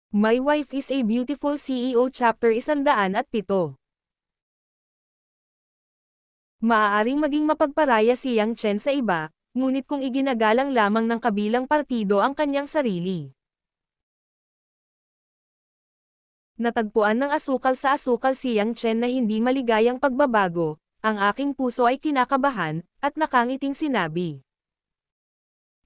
My Wife is a Beautiful CEO Chapter 107. Maaaring maging mapagparaya si Yang Chen sa iba, ngunit kung iginagalang lamang ng kabilang partido ang kanyang sarili. Natagpuan ng asukal sa asukal si Yang Chen na hindi maligayang pagbabago, ang aking puso ay kinakabahan, at nakangiting sinabi.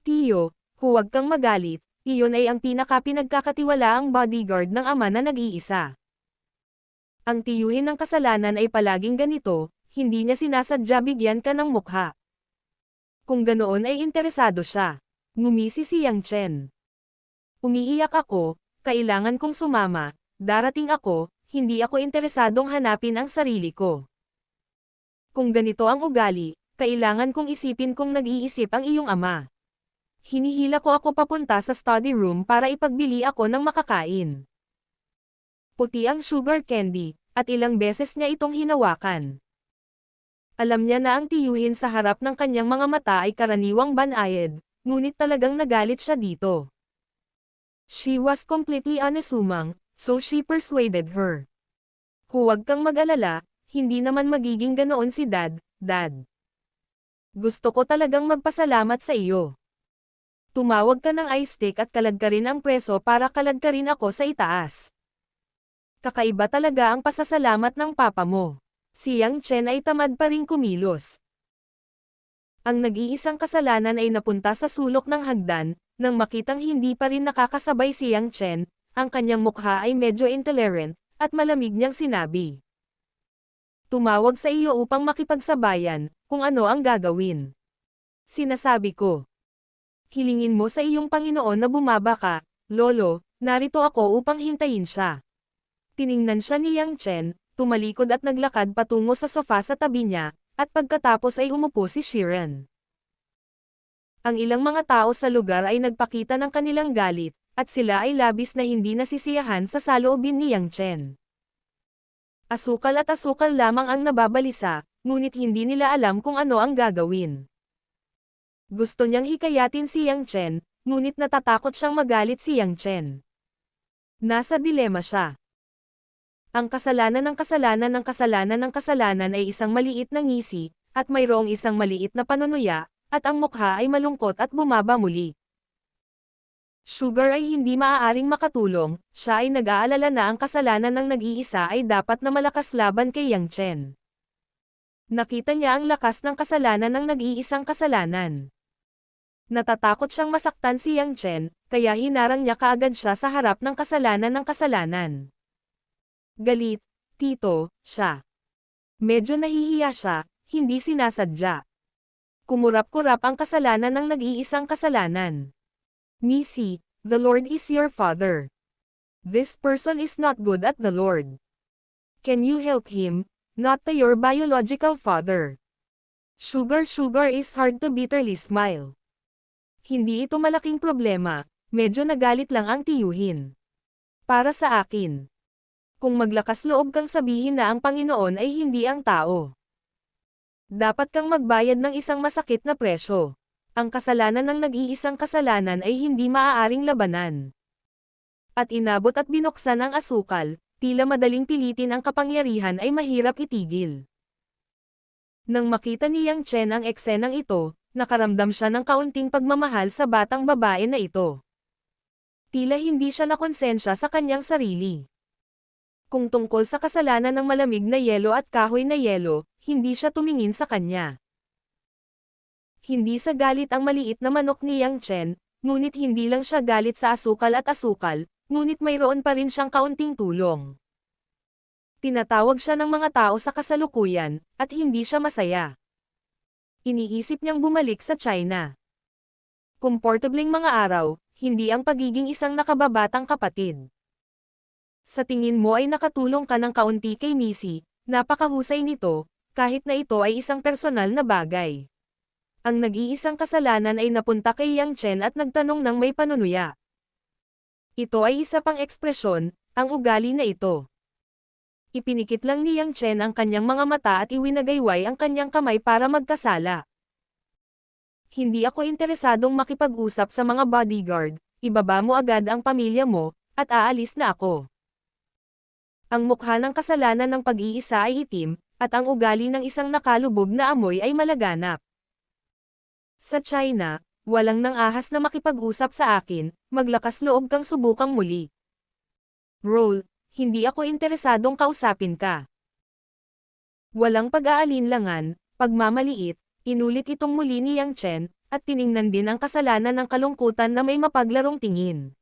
Tiyo, huwag kang magalit. Iyon ay ang pinakapinagkakatiwalaang bodyguard ng ama na nag-iisa. Ang tiyuhin ng kasalanan ay palaging ganito, hindi niya sinasadya bigyan ka ng mukha. Kung ganoon ay interesado siya. Ngumisi si Yang Chen. Umiiyak ako, kailangan kong sumama, darating ako, hindi ako interesadong hanapin ang sarili ko. Kung ganito ang ugali, kailangan kong isipin kung nag-iisip ang iyong ama. Hinihila ko ako papunta sa study room para ipagbili ako ng makakain. Puti ang sugar candy, at ilang beses niya itong hinawakan. Alam niya na ang tiyuhin sa harap ng kanyang mga mata ay karaniwang banayad, ngunit talagang nagalit siya dito. She was completely unassuming, so she persuaded her. Huwag kang mag-alala, hindi naman magiging ganoon si Dad. Gusto ko talagang magpasalamat sa iyo. Tumawag ka ng ice stick at kaladkarin ang preso para kaladkarin ako sa itaas. Kakaiba talaga ang pasasalamat ng papa mo. Si Yang Chen ay tamad pa ring kumilos. Ang nag-iisang kasalanan ay napunta sa sulok ng hagdan, nang makitang hindi pa rin nakakasabay si Yang Chen, ang kanyang mukha ay medyo intolerant, at malamig niyang sinabi. Tumawag sa iyo upang makipagsabayan, kung ano ang gagawin. Sinasabi ko. Hilingin mo sa iyong Panginoon na bumaba ka, Lolo, narito ako upang hintayin siya. Tiningnan siya ni Yang Chen, tumalikod at naglakad patungo sa sofa sa tabi niya, at pagkatapos ay umupo si Shiren. Ang ilang mga tao sa lugar ay nagpakita ng kanilang galit, at sila ay labis na hindi nasisiyahan sa saloobin ni Yang Chen. Asukal at asukal lamang ang nababalisa, ngunit hindi nila alam kung ano ang gagawin. Gusto niyang hikayatin si Yang Chen, ngunit natatakot siyang magalit si Yang Chen. Nasa dilema siya. Ang kasalanan ng kasalanan ng kasalanan ng kasalanan ay isang maliit na ngisi, at mayroong isang maliit na panunuya, at ang mukha ay malungkot at bumaba muli. Sugar ay hindi maaaring makatulong, siya ay nag-aalala na ang kasalanan ng nag-iisa ay dapat na malakas laban kay Yang Chen. Nakita niya ang lakas ng kasalanan ng nag-iisang kasalanan. Natatakot siyang masaktan si Yang Chen, kaya hinarang niya kaagad siya sa harap ng kasalanan ng kasalanan. Galit, tito, siya. Medyo nahihiya siya, hindi sinasadya. Kumurap-kurap ang kasalanan ng nag-iisang kasalanan. Missy, the Lord is your father. This person is not good at the Lord. Can you help him, not to your biological father? Sugar is hard to bitterly smile. Hindi ito malaking problema, medyo nagalit lang ang tiyuhin. Para sa akin. Kung maglakas loob kang sabihin na ang Panginoon ay hindi ang tao. Dapat kang magbayad ng isang masakit na presyo. Ang kasalanan ng nag-iisang kasalanan ay hindi maaaring labanan. At inabot at binuksan ang asukal, tila madaling pilitin ang kapangyarihan ay mahirap itigil. Nang makita ni Yang Chen ang eksenang ito, nakaramdam siya ng kaunting pagmamahal sa batang babae na ito. Tila hindi siya nakonsensya sa kanyang sarili. Kung tungkol sa kasalanan ng malamig na yelo at kahoy na yelo, hindi siya tumingin sa kanya. Hindi sa galit ang maliit na manok ni Yang Chen, ngunit hindi lang siya galit sa asukal at asukal, ngunit mayroon pa rin siyang kaunting tulong. Tinatawag siya ng mga tao sa kasalukuyan, at hindi siya masaya. Iniisip niyang bumalik sa China. Komportableng mga araw, hindi ang pagiging isang nakababatang kapatid. Sa tingin mo ay nakatulong ka ng kaunti kay Missy, napakahusay nito, kahit na ito ay isang personal na bagay. Ang nag-iisang kasalanan ay napunta kay Yang Chen at nagtanong ng may panunuya. Ito ay isa pang ekspresyon, ang ugali na ito. Ipinikit lang ni Yang Chen ang kanyang mga mata at iwinagayway ang kanyang kamay para magkasala. Hindi ako interesadong makipag-usap sa mga bodyguard, ibaba mo agad ang pamilya mo, at aalis na ako. Ang mukha ng kasalanan ng pag-iisa ay itim, at ang ugali ng isang nakalubog na amoy ay malaganap. Sa China, walang nang ahas na makipag-usap sa akin, maglakas loob kang subukang muli. Roll, hindi ako interesadong kausapin ka. Walang pag-aalinlangan, pagmamaliit, inulit itong muli ni Yang Chen, at tiningnan din ang kasalanan ng kalungkutan na may mapaglarong tingin.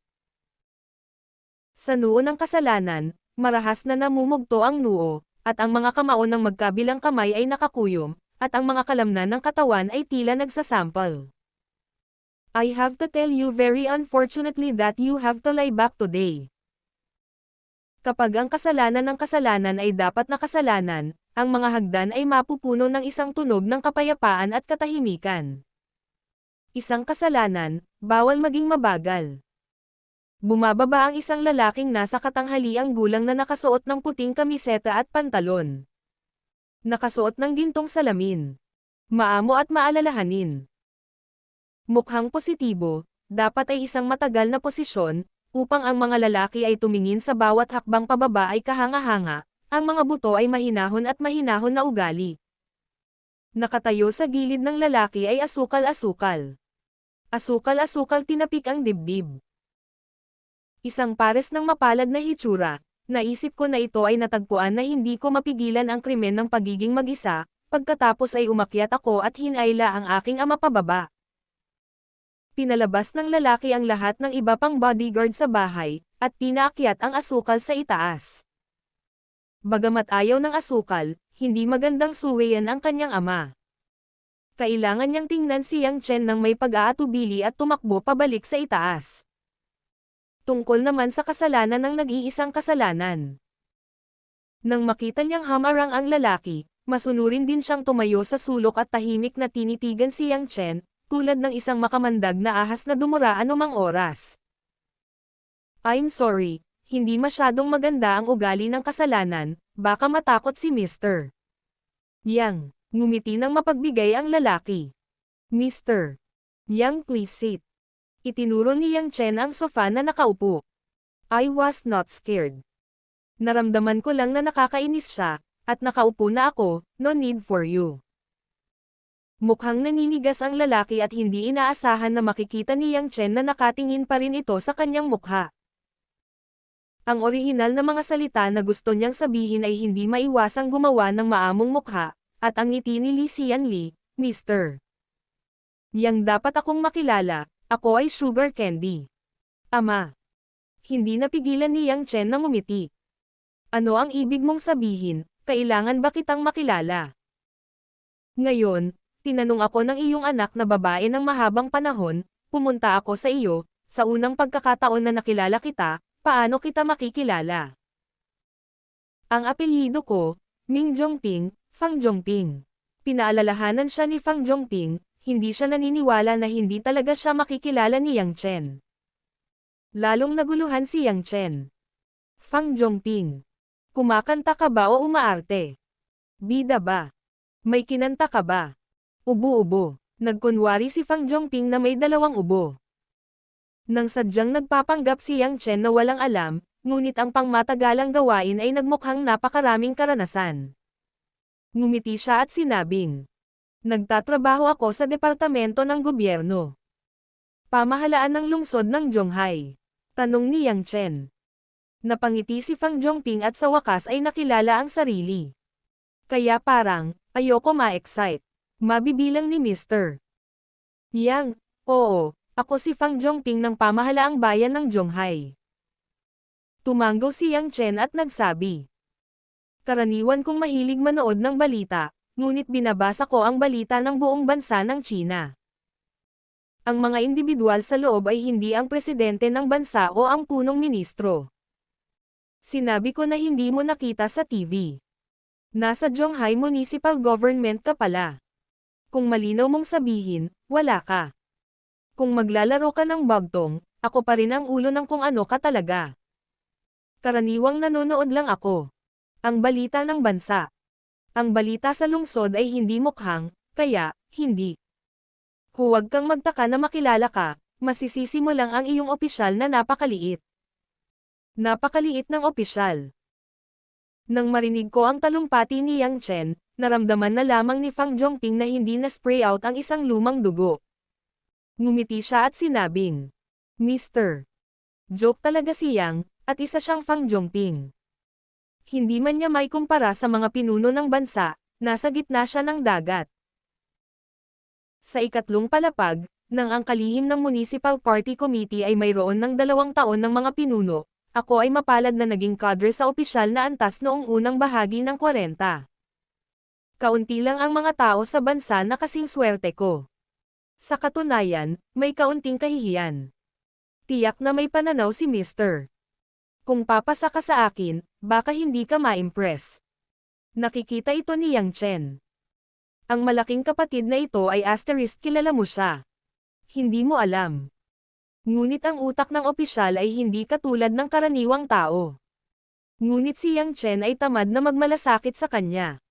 Sa noo ng kasalanan, marahas na namumugto ang noo, at ang mga kamao ng magkabilang kamay ay nakakuyom, at ang mga kalamnan ng katawan ay tila nagsasample. I have to tell you very unfortunately that you have to lie back today. Kapag ang kasalanan ng kasalanan ay dapat na kasalanan, ang mga hagdan ay mapupuno ng isang tunog ng kapayapaan at katahimikan. Isang kasalanan, bawal maging mabagal. Bumababa ang isang lalaking nasa katanghaliang gulang na nakasuot ng puting kamiseta at pantalon. Nakasuot ng gintong salamin. Maamo at maalalahanin. Mukhang positibo, dapat ay isang matagal na posisyon, upang ang mga lalaki ay tumingin sa bawat hakbang pababa ay kahanga-hanga, ang mga buto ay mahinahon at mahinahon na ugali. Nakatayo sa gilid ng lalaki ay asukal-asukal. Asukal-asukal tinapik ang dibdib. Isang pares ng mapalad na hitsura, naisip ko na ito ay natagpuan na hindi ko mapigilan ang krimen ng pagiging mag-isa, pagkatapos ay umakyat ako at hinayla ang aking ama pababa. Pinalabas ng lalaki ang lahat ng iba pang bodyguard sa bahay, at pinaakyat ang asukal sa itaas. Bagamat ayaw ng asukal, hindi magandang suwayan ang kanyang ama. Kailangan niyang tingnan si Yang Chen ng may pag-aatubili at tumakbo pabalik sa itaas. Tungkol naman sa kasalanan ng nag-iisang kasalanan. Nang makita niyang hamarang ang lalaki, masunurin din siyang tumayo sa sulok at tahimik na tinitigan si Yang Chen, tulad ng isang makamandag na ahas na dumura anumang oras. I'm sorry, hindi masyadong maganda ang ugali ng kasalanan, baka matakot si Mr. Yang, ngumiti ng mapagbigay ang lalaki. Mr. Yang, please sit. Itinuro ni Yang Chen ang sofa na nakaupo. I was not scared. Naramdaman ko lang na nakakainis siya, at nakaupo na ako, no need for you. Mukhang naninigas ang lalaki at hindi inaasahan na makikita ni Yang Chen na nakatingin pa rin ito sa kanyang mukha. Ang orihinal na mga salita na gusto niyang sabihin ay hindi maiwasang gumawa ng maamong mukha, at ang ngiti ni Li Xianli, Mr. Yang dapat akong makilala, ako ay sugar candy. Ama. Hindi napigilan ni Yang Chen na ngumiti. Ano ang ibig mong sabihin, kailangan ba kitang makilala? Ngayon, tinanong ako ng iyong anak na babae ng mahabang panahon, pumunta ako sa iyo, sa unang pagkakataon na nakilala kita, paano kita makikilala? Ang apelyido ko, Ming Zhongping, Fang Zhongping. Pinaalalahanan siya ni Fang Zhongping, hindi siya naniniwala na hindi talaga siya makikilala ni Yang Chen. Lalong naguluhan si Yang Chen. Fang Zhongping. Kumakanta ka ba o umaarte? Bida ba? May kinanta ka ba? Ubo-ubo. Nagkunwari si Fang Zhongping na may dalawang ubo. Nang sadyang nagpapanggap si Yang Chen na walang alam, ngunit ang pangmatagalang gawain ay nagmukhang napakaraming karanasan. Ngumiti siya at sinabing, nagtatrabaho ako sa departamento ng gobyerno. Pamahalaan ng lungsod ng Zhonghai. Tanong ni Yang Chen. Napangiti si Fang Zhongping at sa wakas ay nakilala ang sarili. Kaya parang, ayoko ma-excite. Mabibilang ni Mr. Yang, oo, ako si Fang Zhongping ng pamahalaang bayan ng Zhonghai. Tumanggo si Yang Chen at nagsabi. Karaniwan kong mahilig manood ng balita, ngunit binabasa ko ang balita ng buong bansa ng China. Ang mga individual sa loob ay hindi ang presidente ng bansa o ang punong ministro. Sinabi ko na hindi mo nakita sa TV. Nasa Zhonghai Municipal Government ka pala. Kung malinaw mong sabihin, wala ka. Kung maglalaro ka ng bagtong, ako pa rin ang ulo ng kung ano ka talaga. Karaniwang nanonood lang ako. Ang balita ng bansa. Ang balita sa lungsod ay hindi mukhang, kaya, hindi. Huwag kang magtaka na makilala ka, masisisi mo lang ang iyong opisyal na napakaliit. Napakaliit ng opisyal. Nang marinig ko ang talumpati ni Yang Chen, naramdaman na lamang ni Fang Zhongping na hindi na-spray out ang isang lumang dugo. Ngumiti siya at sinabing, Mr. Joke talaga si Yang, at isa siyang Fang Zhongping. Hindi man niya may kumpara sa mga pinuno ng bansa, nasa gitna siya ng dagat. Sa ikatlong palapag, nang ang kalihim ng Municipal Party Committee ay mayroon ng 2 taon ng mga pinuno, ako ay mapalad na naging kadre sa opisyal na antas noong unang bahagi ng 40. Kaunti lang ang mga tao sa bansa na kasing swerte ko. Sa katunayan, may kaunting kahihiyan. Tiyak na may pananaw si Mr. Kung papasa ka sa akin, baka hindi ka ma-impress. Nakikita ito ni Yang Chen. Ang malaking kapatid na ito ay asterisk, kilala mo siya. Hindi mo alam. Ngunit ang utak ng opisyal ay hindi katulad ng karaniwang tao. Ngunit si Yang Chen ay tamad na magmalasakit sa kanya.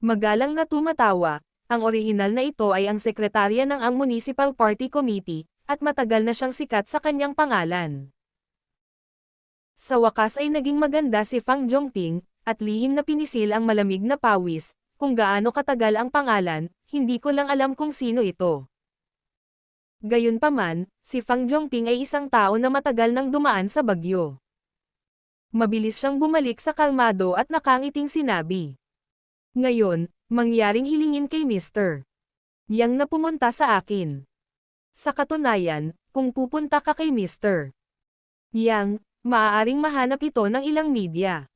Magalang na tumatawa, ang orihinal na ito ay ang sekretarya ng ang Municipal Party Committee, at matagal na siyang sikat sa kanyang pangalan. Sa wakas ay naging maganda si Fang Zhongping, at lihim na pinisil ang malamig na pawis, kung gaano katagal ang pangalan, hindi ko lang alam kung sino ito. Gayunpaman, si Fang Zhongping ay isang tao na matagal nang dumaan sa bagyo. Mabilis siyang bumalik sa kalmado at nakangiting sinabi. Ngayon, mangyaring hilingin kay Mr. Yang na pumunta sa akin. Sa katunayan, kung pupunta ka kay Mr. Yang, maaaring mahanap ito ng ilang media.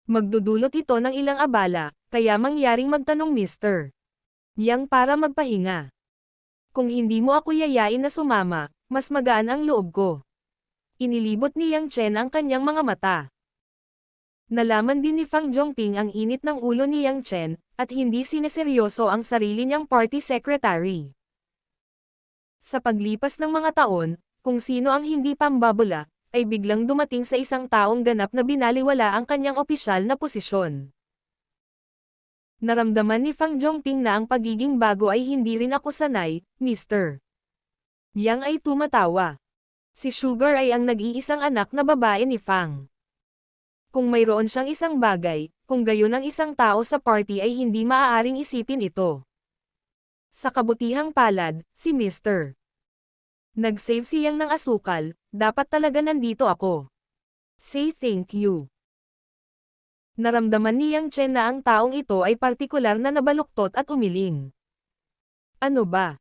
Magdudulot ito ng ilang abala, kaya mangyaring magtanong Mr. Yang para magpahinga. Kung hindi mo ako yayain na sumama, mas magaan ang loob ko. Inilibot ni Yang Chen ang kanyang mga mata. Nalaman din ni Fang Zhongping ang init ng ulo ni Yang Chen, at hindi sineseryoso ang sarili niyang party secretary. Sa paglipas ng mga taon, kung sino ang hindi pambabula, ay biglang dumating sa isang taong ganap na binaliwala ang kanyang opisyal na posisyon. Naramdaman ni Fang Zhongping na ang pagiging bago ay hindi rin ako sanay, Mr. Yang ay tumatawa. Si Sugar ay ang nag-iisang anak na babae ni Fang. Kung mayroon siyang isang bagay, kung gayon ang isang tao sa party ay hindi maaaring isipin ito. Sa kabutihang palad, si Mr. Nag-save siyang ng asukal, dapat talaga nandito ako. Say thank you. Naramdaman ni Yang Chen na ang taong ito ay partikular na nabaluktot at umiling. Ano ba?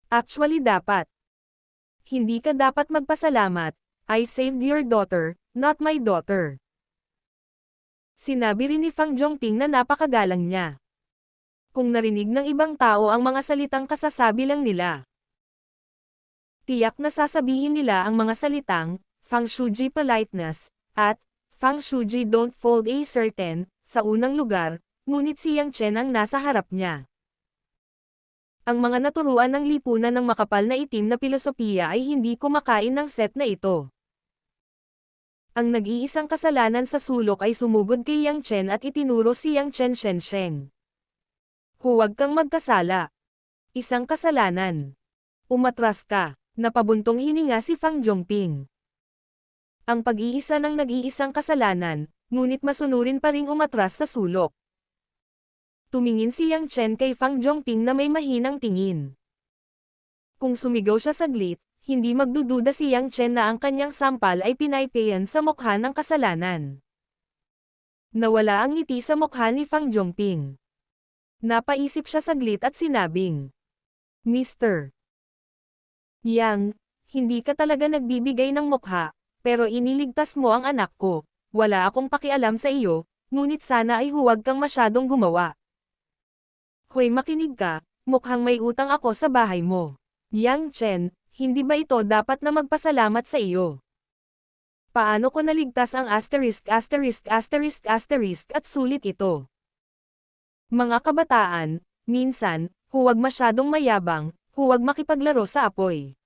Actually dapat. Hindi ka dapat magpasalamat, I saved your daughter, not my daughter. Sinabi rin ni Fang Zhongping na napakagalang niya. Kung narinig ng ibang tao ang mga salitang kasasabi lang nila. Tiyak na sasabihin nila ang mga salitang, Fang Shuji politeness, at Fang Shuji don't fold a certain, sa unang lugar, ngunit si Yang Chen ang nasa harap niya. Ang mga naturuan ng lipunan ng makapal na itim na pilosopiya ay hindi kumakain ng set na ito. Ang nag-iisang kasalanan sa sulok ay sumugod kay Yang Chen at itinuro si Yang Chen Shensheng. Huwag kang magkasala. Isang kasalanan. Umatras ka. Napabuntong hininga si Fang Zhongping. Ang pag-iisa ng nag-iisang kasalanan, ngunit masunurin pa ring umatras sa sulok. Tumingin si Yang Chen kay Fang Zhongping na may mahinang tingin. Kung sumigaw siya saglit, hindi magdududa si Yang Chen na ang kanyang sampal ay pinaypayan sa mukha ng kasalanan. Nawala ang ngiti sa mukha ni Fang Zhongping. Napaisip siya saglit at sinabing, Mr. Yang, hindi ka talaga nagbibigay ng mukha, pero iniligtas mo ang anak ko. Wala akong pakialam sa iyo, ngunit sana ay huwag kang masyadong gumawa. Hoy, makinig ka, mukhang may utang ako sa bahay mo. Yang Chen, hindi ba ito dapat na magpasalamat sa iyo? Paano ko naligtas ang asterisk at sulit ito? Mga kabataan, minsan, huwag masyadong mayabang, huwag makipaglaro sa apoy.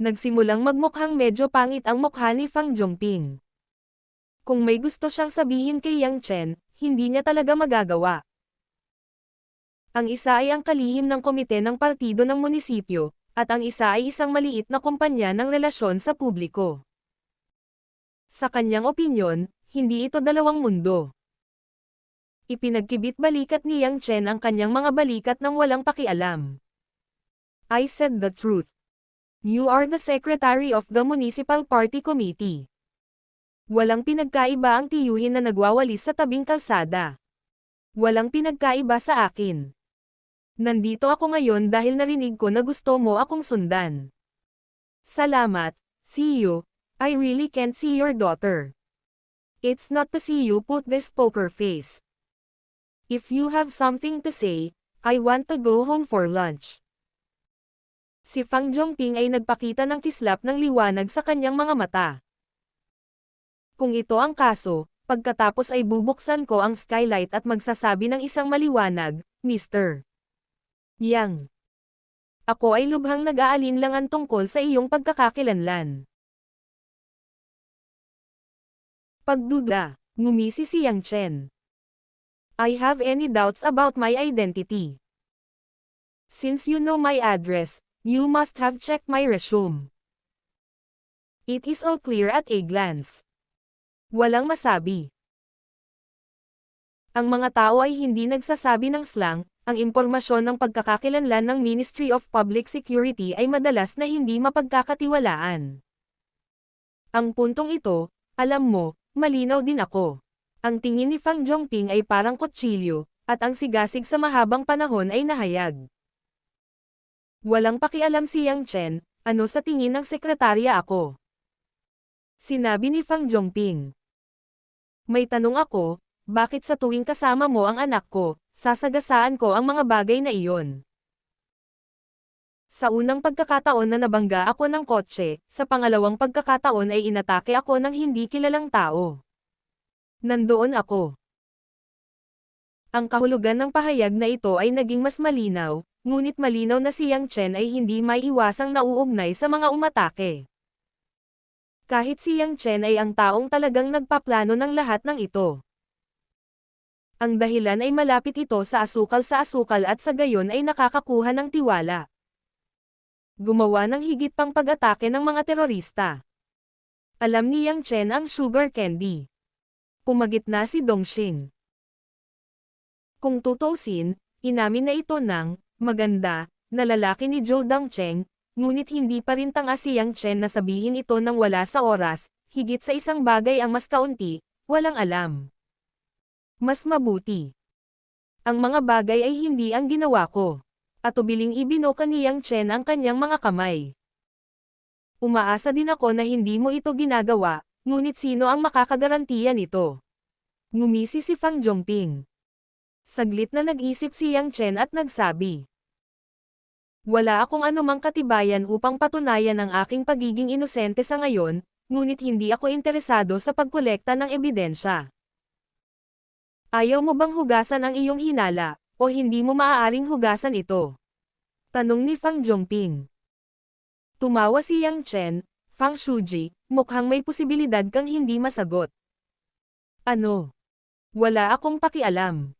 Nagsimulang magmukhang medyo pangit ang mukha ni Fang Zhongping. Kung may gusto siyang sabihin kay Yang Chen, hindi niya talaga magagawa. Ang isa ay ang kalihim ng komite ng partido ng munisipyo, at ang isa ay isang maliit na kumpanya ng relasyon sa publiko. Sa kanyang opinyon, hindi ito dalawang mundo. Ipinagkibit-balikat ni Yang Chen ang kanyang mga balikat nang walang pakialam. I said the truth. You are the secretary of the municipal party committee. Walang pinagkaiba ang tiyuhin na nagwawalis sa tabing kalsada. Walang pinagkaiba sa akin. Nandito ako ngayon dahil narinig ko na gusto mo akong sundan. Salamat, CEO. I really can't see your daughter. It's not to see you put this poker face. If you have something to say, I want to go home for lunch. Si Fang Zhongping ay nagpakita ng kislap ng liwanag sa kanyang mga mata. Kung ito ang kaso, pagkatapos ay bubuksan ko ang skylight at magsasabi ng isang maliwanag, Mr. Yang. Ako ay lubhang nag-aalinlangan tungkol sa iyong pagkakakilanlan. Pagduda, ngumisi si Yang Chen. I have any doubts about my identity. Since you know my address, you must have checked my resume. It is all clear at a glance. Walang masabi. Ang mga tao ay hindi nagsasabi ng slang, ang impormasyon ng pagkakakilanlan ng Ministry of Public Security ay madalas na hindi mapagkakatiwalaan. Ang puntong ito, alam mo, malinaw din ako. Ang tingin ni Fang Zhongping ay parang kutsilyo, at ang sigasig sa mahabang panahon ay nahayag. Walang pakialam si Yang Chen, ano sa tingin ng sekretarya ako? Sinabi ni Fang Zhongping. May tanong ako, bakit sa tuwing kasama mo ang anak ko, sasagasaan ko ang mga bagay na iyon? Sa unang pagkakataon na nabangga ako ng kotse, sa pangalawang pagkakataon ay inatake ako ng hindi kilalang tao. Nandoon ako. Ang kahulugan ng pahayag na ito ay naging mas malinaw, ngunit malinaw na si Yang Chen ay hindi maiiwasang nauugnay sa mga umatake. Kahit si Yang Chen ay ang taong talagang nagpaplano ng lahat ng ito. Ang dahilan ay malapit ito sa asukal at sa gayon ay nakakakuha ng tiwala. Gumawa ng higit pang pag-atake ng mga terorista. Alam ni Yang Chen ang sugar candy. Pumagitna si Dongxing. Kung tutuusin, inamin na ito ng maganda na lalaki ni Zhou Dongcheng, ngunit hindi pa rin tanga si Yang Chen na sabihin ito nang wala sa oras, higit sa isang bagay ang mas kaunti, walang alam. Mas mabuti. Ang mga bagay ay hindi ang ginawa ko. At ubiling ibinoka ni Yang Chen ang kanyang mga kamay. Umaasa din ako na hindi mo ito ginagawa, ngunit sino ang makakagarantiya nito? Ngumisi si Fang Zhongping. Saglit na nag-isip si Yang Chen at nagsabi. Wala akong anumang katibayan upang patunayan ang aking pagiging inosente sa ngayon, ngunit hindi ako interesado sa pagkolekta ng ebidensya. Ayaw mo bang hugasan ang iyong hinala, o hindi mo maaaring hugasan ito? Tanong ni Fang Zhongping. Tumawa si Yang Chen, Fang Shuji, mukhang may posibilidad kang hindi masagot. Ano? Wala akong pakialam.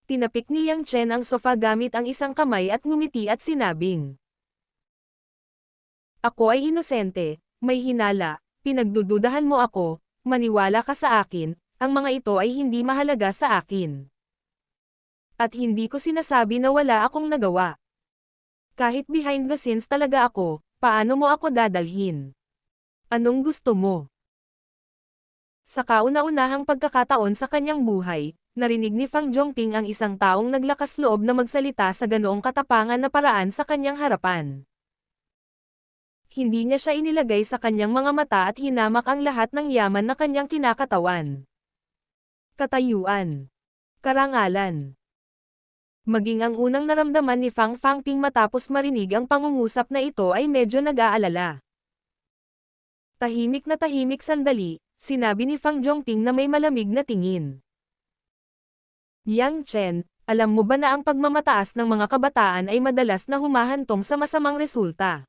Tinapik ni Yang Chen ang sofa gamit ang isang kamay at ngumiti at sinabing. Ako ay inosente, may hinala, pinagdududahan mo ako, maniwala ka sa akin, ang mga ito ay hindi mahalaga sa akin. At hindi ko sinasabi na wala akong nagawa. Kahit behind the scenes talaga ako, paano mo ako dadalhin? Anong gusto mo? Sa kauna-unahang pagkakataon sa kanyang buhay, narinig ni Fang Zhongping ang isang taong naglakas loob na magsalita sa ganoong katapangan na paraan sa kanyang harapan. Hindi niya siya inilagay sa kanyang mga mata at hinamak ang lahat ng yaman na kanyang kinakatawan. Katayuan. Karangalan. Maging ang unang naramdaman ni Fang Fangping matapos marinig ang pangungusap na ito ay medyo nag-aalala. Tahimik na tahimik sandali, sinabi ni Fang Zhongping na may malamig na tingin. Yang Chen, alam mo ba na ang pagmamataas ng mga kabataan ay madalas na humahantong sa masamang resulta?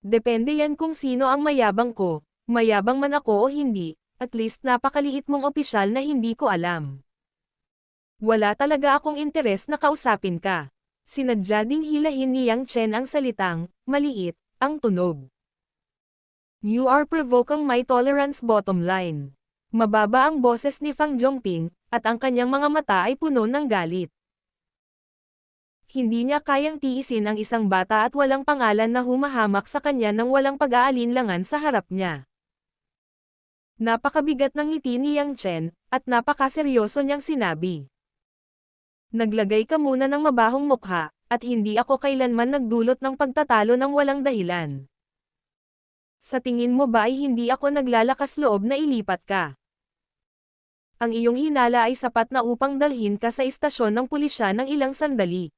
Depende yan kung sino ang mayabang ko, mayabang man ako o hindi, at least napakaliit mong opisyal na hindi ko alam. Wala talaga akong interes na kausapin ka. Sinadya ding hilahin ni Yang Chen ang salitang, maliit, ang tunog. You are provoking my tolerance bottom line. Mababa ang boses ni Fang Zhongping, at ang kanyang mga mata ay puno ng galit. Hindi niya kayang tiisin ang isang bata at walang pangalan na humahamak sa kanya nang walang pag-aalinlangan sa harap niya. Napakabigat ng ngiti ni Yang Chen, at napakaseryoso niyang sinabi. Naglagay ka muna ng mabahong mukha, at hindi ako kailanman nagdulot ng pagtatalo ng walang dahilan. Sa tingin mo ba ay hindi ako naglalakas loob na ilipat ka? Ang iyong hinala ay sapat na upang dalhin ka sa istasyon ng pulisya ng ilang sandali.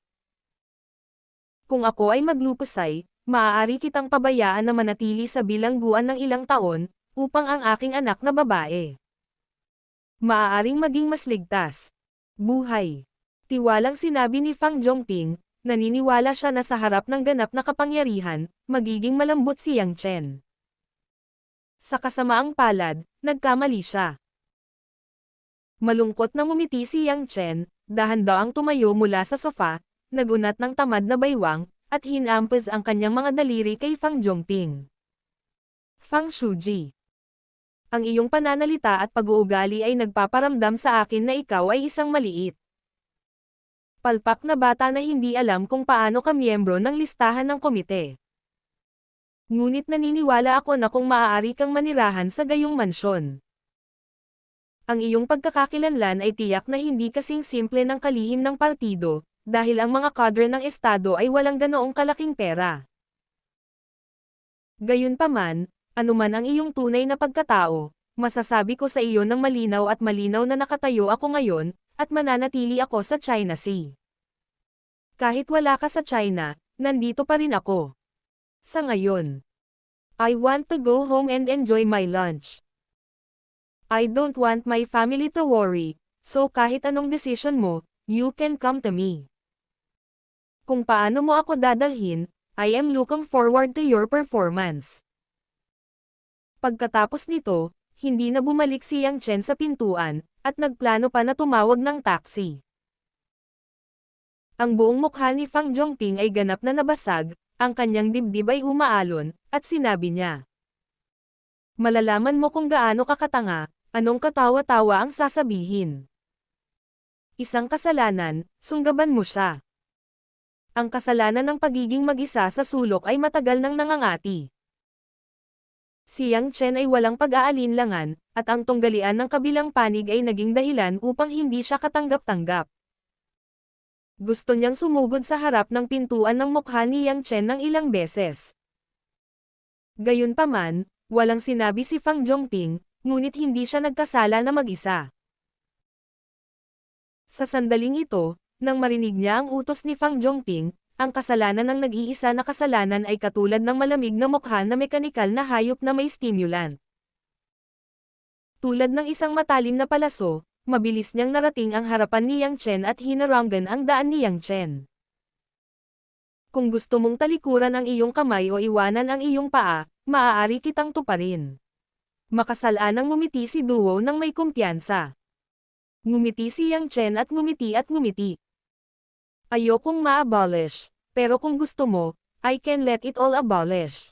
Kung ako ay maglupasay, maaari kitang pabayaan na manatili sa bilangguan ng ilang taon, upang ang aking anak na babae maaaring maging mas ligtas. Buhay. Tiwalang sinabi ni Fang Zhongping, naniniwala siya na sa harap ng ganap na kapangyarihan, magiging malambot si Yang Chen. Sa kasamaang palad, nagkamali siya. Malungkot na ngumiti si Yang Chen, dahan-daang tumayo mula sa sofa, nagunat ng tamad na baywang, at hinampas ang kanyang mga daliri kay Fang Zhongping. Fang Shuji. Ang iyong pananalita at pag-uugali ay nagpaparamdam sa akin na ikaw ay isang maliit. Palpak na bata na hindi alam kung paano ka miyembro ng listahan ng komite. Ngunit naniniwala ako na kung maaari kang manirahan sa gayong mansyon. Ang iyong pagkakakilanlan ay tiyak na hindi kasing simple ng kalihim ng partido, dahil ang mga kadre ng estado ay walang ganoong kalaking pera. Gayunpaman, anuman ang iyong tunay na pagkatao, masasabi ko sa iyo ng malinaw at malinaw na nakatayo ako ngayon, at mananatili ako sa China Sea. Kahit wala ka sa China, nandito pa rin ako. Sa ngayon, I want to go home and enjoy my lunch. I don't want my family to worry, so kahit anong decision mo, you can come to me. Kung paano mo ako dadalhin, I am looking forward to your performance. Pagkatapos nito, hindi na bumalik si Yang Chen sa pintuan, at nagplano pa na tumawag ng taxi. Ang buong mukha ni Fang Zhongping ay ganap na nabasag, ang kanyang dibdib ay umaalon, at sinabi niya. Malalaman mo kung gaano kakatanga, anong katawa-tawa ang sasabihin. Isang kasalanan, sunggaban mo siya. Ang kasalanan ng pagiging mag-isa sa sulok ay matagal nang nangangati. Si Yang Chen ay walang pag-aalinlangan, at ang tunggalian ng kabilang panig ay naging dahilan upang hindi siya katanggap-tanggap. Gusto niyang sumugod sa harap ng pintuan ng mukha ni Yang Chen ng ilang beses. Gayunpaman, walang sinabi si Fang Zhongping, ngunit hindi siya nagkasala na mag-isa. Sa sandaling ito, nang marinig niya ang utos ni Fang Zhongping, ang kasalanan ng nag-iisa na kasalanan ay katulad ng malamig na mukha na mekanikal na hayop na may stimulant. Tulad ng isang matalim na palaso, mabilis niyang narating ang harapan ni Yang Chen at hinaranggan ang daan ni Yang Chen. Kung gusto mong talikuran ang iyong kamay o iwanan ang iyong paa, maaari kitang tuparin. Makasalanang ngumiti si Duo nang may kumpiyansa. Ngumiti si Yang Chen at ngumiti at ngumiti. Ayokong ma-abolish, pero kung gusto mo, I can let it all abolish.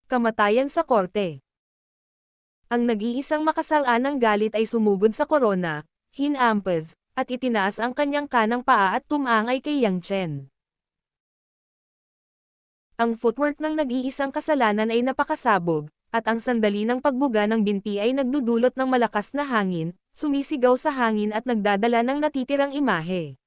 Kamatayan sa korte. Ang nag-iisang makasalaan ng galit ay sumugod sa korona, hinampas, at itinaas ang kanyang kanang paa at tumangay kay Yang Chen. Ang footwork ng nag-iisang kasalanan ay napakasabog, at ang sandali ng pagbuga ng binti ay nagdudulot ng malakas na hangin, sumisigaw sa hangin at nagdadala ng natitirang imahe.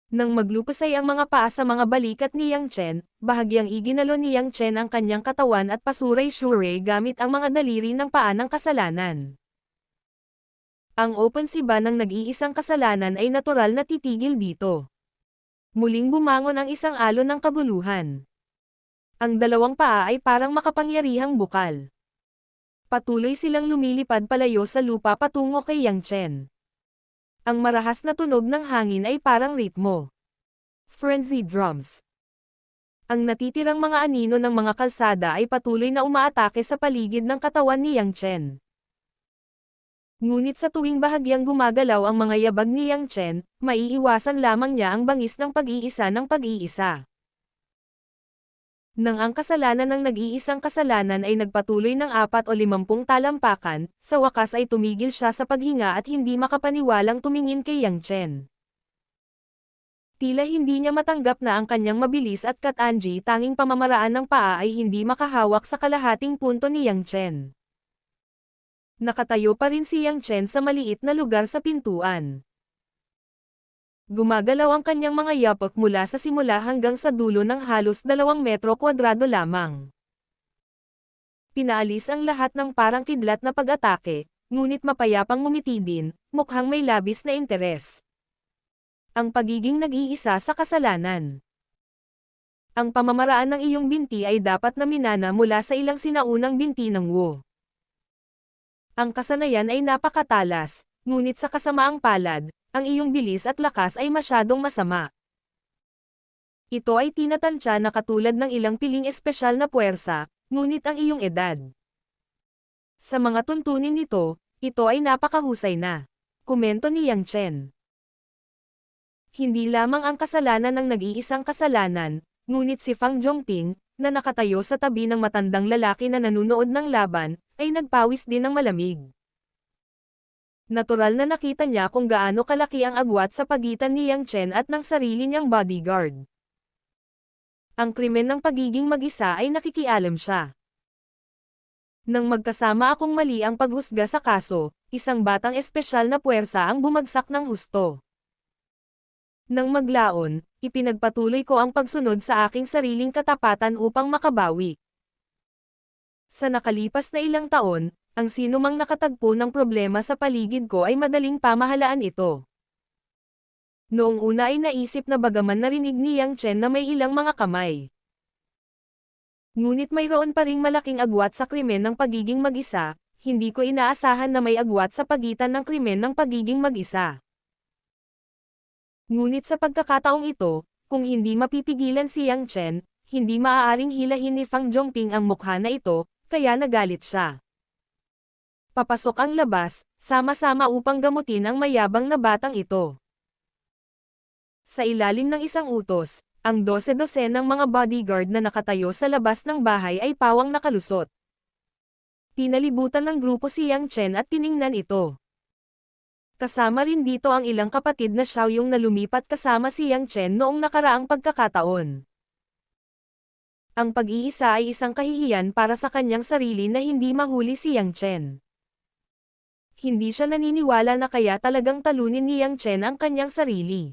Nang maglupasay ang mga paa sa mga balikat ni Yang Chen, bahagyang iginalo ni Yang Chen ang kanyang katawan at pasuray-suray gamit ang mga daliri ng paa ng kasalanan. Ang opensiba ng nag-iisang kasalanan ay natural na titigil dito. Muling bumangon ang isang alon ng kaguluhan. Ang dalawang paa ay parang makapangyarihang bukal. Patuloy silang lumilipad palayo sa lupa patungo kay Yang Chen. Ang marahas na tunog ng hangin ay parang ritmo. Frenzy drums. Ang natitirang mga anino ng mga kalsada ay patuloy na umaatake sa paligid ng katawan ni Yang Chen. Ngunit sa tuwing bahagyang gumagalaw ang mga yabag ni Yang Chen, maiiwasan lamang niya ang bangis ng pag-iisa ng pag-iisa. Nang ang kasalanan ng nag-iisang kasalanan ay nagpatuloy ng 4 o 50 talampakan, sa wakas ay tumigil siya sa paghinga at hindi makapaniwalang tumingin kay Yang Chen. Tila hindi niya matanggap na ang kanyang mabilis at katanji tanging pamamaraan ng paa ay hindi makahawak sa kalahating punto ni Yang Chen. Nakatayo pa rin si Yang Chen sa maliit na lugar sa pintuan. Gumagalaw ang kanyang mga yapak mula sa simula hanggang sa dulo ng halos 2 metro kwadrado lamang. Pinaalis ang lahat ng parang kidlat na pag-atake, ngunit mapayapang ngumiti din, mukhang may labis na interes. Ang pagiging nag-iisa sa kasalanan. Ang pamamaraan ng iyong binti ay dapat na minana mula sa ilang sinaunang binti ng Wu. Ang kasanayan ay napakatalas, ngunit sa kasamaang palad, ang iyong bilis at lakas ay masyadong masama. Ito ay tinatansya na katulad ng ilang piling espesyal na puwersa, ngunit ang iyong edad. Sa mga tuntunin nito, ito ay napakahusay na. Komento ni Yang Chen. Hindi lamang ang kasalanan ng nag-iisang kasalanan, ngunit si Fang Zhongping, na nakatayo sa tabi ng matandang lalaki na nanunood ng laban, ay nagpawis din ng malamig. Natural na nakita niya kung gaano kalaki ang agwat sa pagitan ni Yang Chen at ng sarili niyang bodyguard. Ang krimen ng pagiging mag-isa ay nakikialam siya. Nang magkasama akong mali ang paghusga sa kaso, isang batang espesyal na puwersa ang bumagsak ng husto. Nang maglaon, ipinagpatuloy ko ang pagsunod sa aking sariling katapatan upang makabawi. Sa nakalipas na ilang taon, ang sinumang nakatagpo ng problema sa paligid ko ay madaling pamahalaan ito. Noong una ay naisip na bagaman narinig ni Yang Chen na may ilang mga kamay. Ngunit mayroon pa ring malaking agwat sa krimen ng pagiging mag-isa, hindi ko inaasahan na may agwat sa pagitan ng krimen ng pagiging mag-isa. Ngunit sa pagkakataong ito, kung hindi mapipigilan si Yang Chen, hindi maaaring hilahin ni Fang Zhongping ang mukha na ito, kaya nagalit siya. Papasok ang labas, sama-sama upang gamutin ang mayabang na batang ito. Sa ilalim ng isang utos, ang 12 ng mga bodyguard na nakatayo sa labas ng bahay ay pawang nakalusot. Pinalibutan ng grupo si Yang Chen at tiningnan ito. Kasama rin dito ang ilang kapatid na Xiaoyong na lumipat kasama si Yang Chen noong nakaraang pagkakataon. Ang pag-iisa ay isang kahihiyan para sa kanyang sarili na hindi mahuli si Yang Chen. Hindi siya naniniwala na kaya talagang talunin ni Yang Chen ang kanyang sarili.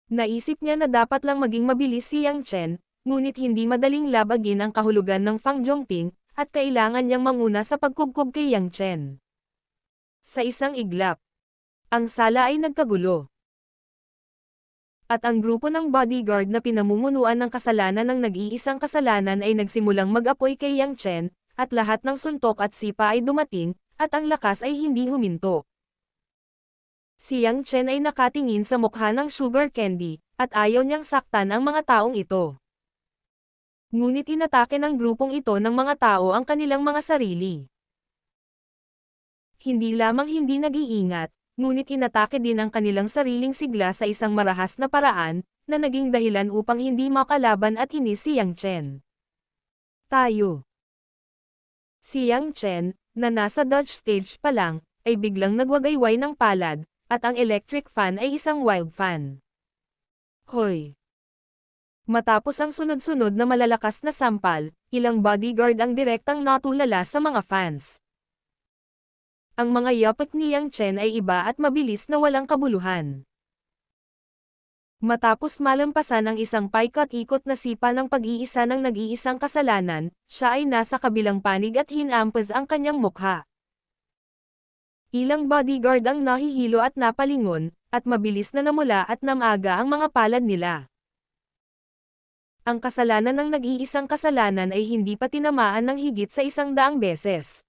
Naisip niya na dapat lang maging mabilis si Yang Chen, ngunit hindi madaling labagin ang kahulugan ng Fang Zhongping, at kailangan niyang manguna sa pagkubkob kay Yang Chen. Sa isang iglap, ang sala ay nagkagulo. At ang grupo ng bodyguard na pinamumunuan ng kasalanan ng nag-iisang kasalanan ay nagsimulang mag-apoy kay Yang Chen, at lahat ng suntok at sipa ay dumating, at ang lakas ay hindi huminto. Si Yang Chen ay nakatingin sa mukha ng sugar candy, at ayaw niyang saktan ang mga taong ito. Ngunit inatake ng grupong ito ng mga tao ang kanilang mga sarili. Hindi lamang hindi nag-iingat, ngunit inatake din ang kanilang sariling sigla sa isang marahas na paraan, na naging dahilan upang hindi makalaban at inis si Yang Chen. Tayo. Si Yang Chen, na nasa Dutch stage pa lang, ay biglang nagwagayway ng palad, at ang electric fan ay isang wild fan. Hoy! Matapos ang sunod-sunod na malalakas na sampal, ilang bodyguard ang direktang natulala sa mga fans. Ang mga yapak ni Yang Chen ay iba at mabilis na walang kabuluhan. Matapos malampasan ang isang paikot-ikot na sipa ng pag-iisa ng nag-iisang kasalanan, siya ay nasa kabilang panig at hinampas ang kanyang mukha. Ilang bodyguard ang nahihilo at napalingon, at mabilis na namula at namaga ang mga palad nila. Ang kasalanan ng nag-iisang kasalanan ay hindi pa tinamaan ng higit sa 100 beses.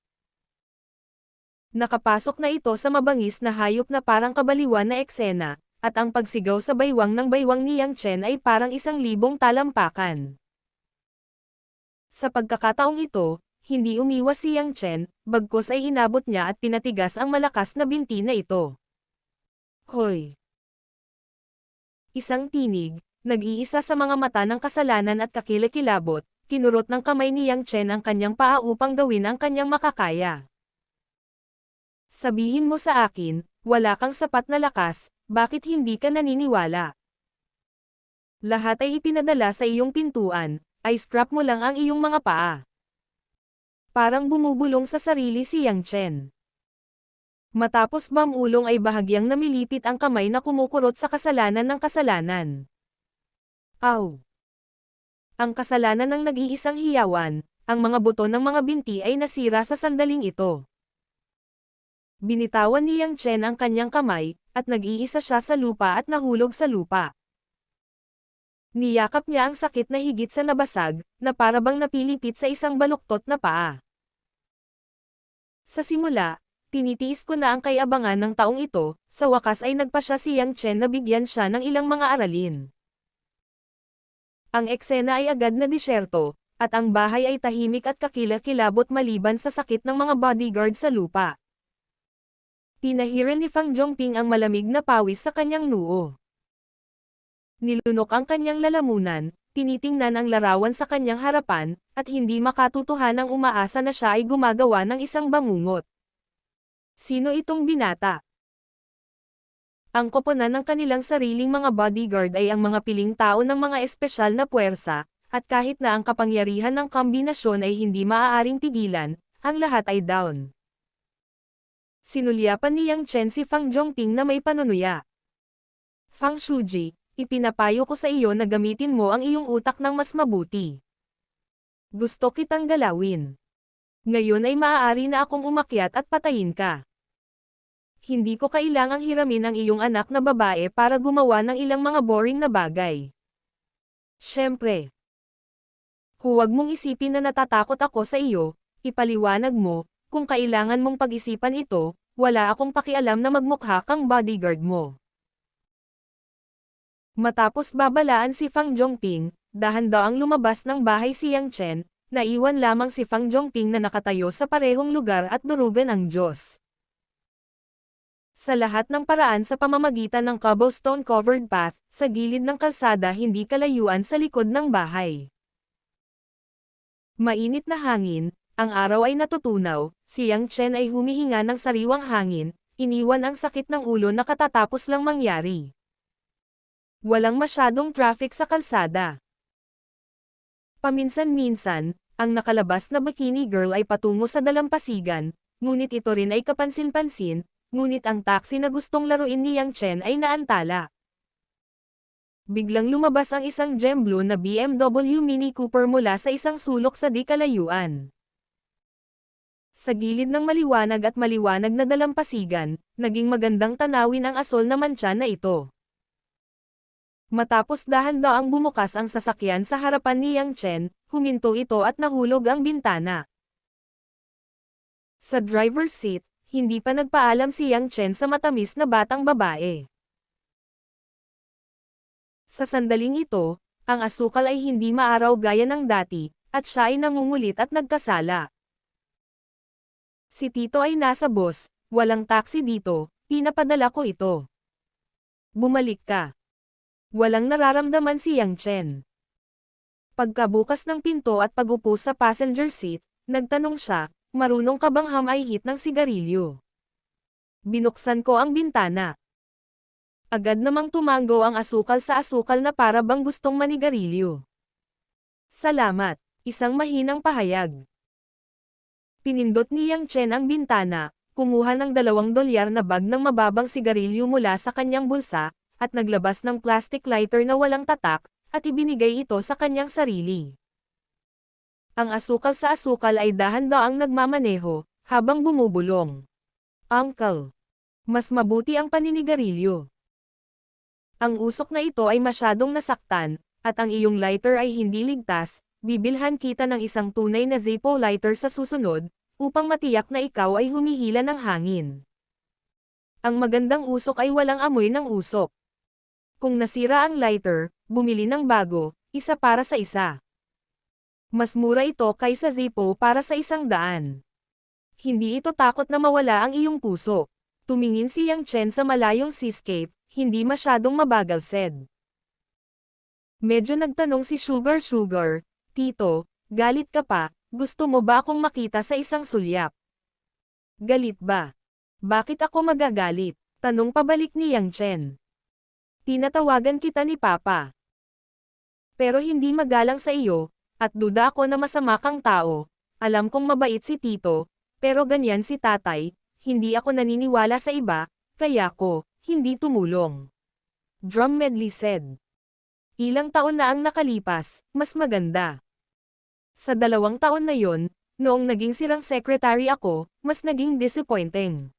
Nakapasok na ito sa mabangis na hayop na parang kabaliwan na eksena, at ang pagsigaw sa baywang ng baywang ni Yang Chen ay parang 1,000 talampakan. Sa pagkakataong ito, hindi umiwas si Yang Chen, bagkus ay inabot niya at pinatigas ang malakas na binti na ito. Hoy! Isang tinig, Nag-iisa sa mga mata ng kasalanan at kakilakilabot, kinurot ng kamay ni Yang Chen ang kanyang paa upang gawin ang kanyang makakaya. Sabihin mo sa akin, wala kang sapat na lakas, bakit hindi ka naniniwala? Lahat ay ipinadala sa iyong pintuan, ay scrap mo lang ang iyong mga paa. Parang bumubulong sa sarili si Yang Chen. Matapos mamulong ay bahagyang namilipit ang kamay na kumukurot sa kasalanan ng kasalanan. Aw! Ang kasalanan ng nag-iisang hiyawan, ang mga buto ng mga binti ay nasira sa sandaling ito. Binitawan ni Yang Chen ang kanyang kamay, at nag-iisa siya sa lupa at nahulog sa lupa. Niyakap niya ang sakit na higit sa nabasag, na parabang napilipit sa isang baluktot na paa. Sa simula, tinitiis ko na ang kayabangan ng taong ito, sa wakas ay nagpa siya si Yang Chen na bigyan siya ng ilang mga aralin. Ang eksena ay agad na disyerto, at ang bahay ay tahimik at kakilakilabot maliban sa sakit ng mga bodyguard sa lupa. Pinahiran ni Fang Zhongping ang malamig na pawis sa kanyang noo. Nilunok ang kanyang lalamunan, tinitingnan ang larawan sa kanyang harapan, at hindi makatutuhanang umaasa na siya ay gumagawa ng isang bangungot. Sino itong binata? Ang koponan ng kanilang sariling mga bodyguard ay ang mga piling tao ng mga espesyal na puwersa, at kahit na ang kapangyarihan ng kombinasyon ay hindi maaaring pigilan, ang lahat ay down. Sinulyapan ni Yang Chen si Fang Zhongping na may panunuya. Fang Shuji, ipinapayo ko sa iyo na gamitin mo ang iyong utak ng mas mabuti. Gusto kitang galawin. Ngayon ay maaari na akong umakyat at patayin ka. Hindi ko kailangang hiramin ang iyong anak na babae para gumawa ng ilang mga boring na bagay. Siyempre. Huwag mong isipin na natatakot ako sa iyo, ipaliwanag mo, kung kailangan mong pag-isipan ito, wala akong pakialam na magmukha kang bodyguard mo. Matapos babalaan si Fang Zhongping, dahan-daang lumabas ng bahay si Yang Chen, naiwan lamang si Fang Zhongping na nakatayo sa parehong lugar at durugan ang Diyos. Sa lahat ng paraan sa pamamagitan ng cobblestone-covered path, sa gilid ng kalsada hindi kalayuan sa likod ng bahay. Mainit na hangin, ang araw ay natutunaw, si Yang Chen ay humihinga ng sariwang hangin, iniwan ang sakit ng ulo na katatapos lang mangyari. Walang masyadong traffic sa kalsada. Paminsan-minsan, ang nakalabas na bikini girl ay patungo sa dalampasigan, ngunit ito rin ay kapansin-pansin, ngunit ang taxi na gustong laruin ni Yang Chen ay naantala. Biglang lumabas ang isang gem blue na BMW Mini Cooper mula sa isang sulok sa di kalayuan. Sa gilid ng maliwanag at maliwanag na dalampasigan, naging magandang tanawin ang asol na mantsa na ito. Matapos dahan-daang bumukas ang sasakyan sa harapan ni Yang Chen, huminto ito at nahulog ang bintana. Sa driver's seat, hindi pa nagpaalam si Yang Chen sa matamis na batang babae. Sa sandaling ito, ang asukal ay hindi maaraw gaya ng dati, at siya ay nangungulit at nagkasala. Si Tito ay nasa bus, walang taxi dito, pinapadala ko ito. Bumalik ka. Walang nararamdaman si Yang Chen. Pagkabukas ng pinto at pagupo sa passenger seat, nagtanong siya, marunong ka bang hamay-hit ng sigarilyo? Binuksan ko ang bintana. Agad namang tumango ang asukal sa asukal na para bang gustong manigarilyo. Salamat, isang mahinang pahayag. Pinindot ni Yang Chen ang bintana, kumuha ng $2 na bag ng mababang sigarilyo mula sa kanyang bulsa, at naglabas ng plastic lighter na walang tatak, at ibinigay ito sa kanyang sarili. Ang asukal sa asukal ay dahan-daang nagmamaneho, habang bumubulong. Uncle, mas mabuti ang paninigarilyo. Ang usok na ito ay masyadong nasaktan, at ang iyong lighter ay hindi ligtas, bibilhan kita ng isang tunay na Zippo lighter sa susunod, upang matiyak na ikaw ay humihila ng hangin. Ang magandang usok ay walang amoy ng usok. Kung nasira ang lighter, bumili ng bago, isa para sa isa. Mas mura ito kaysa Zippo para sa 100. Hindi ito takot na mawala ang iyong puso. Tumingin si Yang Chen sa malayong seascape, hindi masyadong mabagal said. Medyo nagtanong si Sugar. Tito, galit ka pa, gusto mo ba akong makita sa isang sulyap? Galit ba? Bakit ako magagalit? Tanong pabalik ni Yang Chen. Tinatawagan kita ni Papa. Pero hindi magalang sa iyo, at duda ako na masama kang tao. Alam kong mabait si Tito, pero ganyan si Tatay, hindi ako naniniwala sa iba, kaya ko, hindi tumulong. Drum medley said. Ilang taon na ang nakalipas, mas maganda. Sa 2 taon na yon, noong naging sirang secretary ako, mas naging disappointing.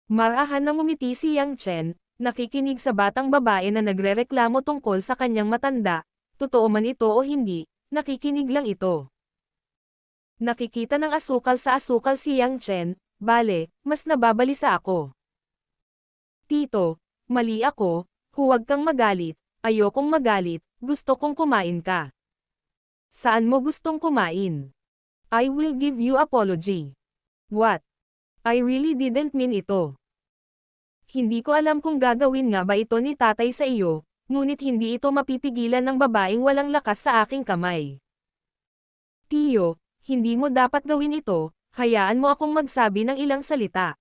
Marahan nang umiti si Yang Chen, nakikinig sa batang babae na nagrereklamo tungkol sa kanyang matanda, totoo man ito o hindi, nakikinig lang ito. Nakikita ng asukal sa asukal si Yang Chen, bale, mas nababalisa ako. Tito, mali ako, huwag kang magalit, ayokong magalit, gusto kong kumain ka. Saan mo gustong kumain? I will give you apology. What? I really didn't mean ito. Hindi ko alam kung gagawin nga ba ito ni tatay sa iyo, ngunit hindi ito mapipigilan ng babaeng walang lakas sa aking kamay. Tiyo, hindi mo dapat gawin ito, hayaan mo akong magsabi ng ilang salita.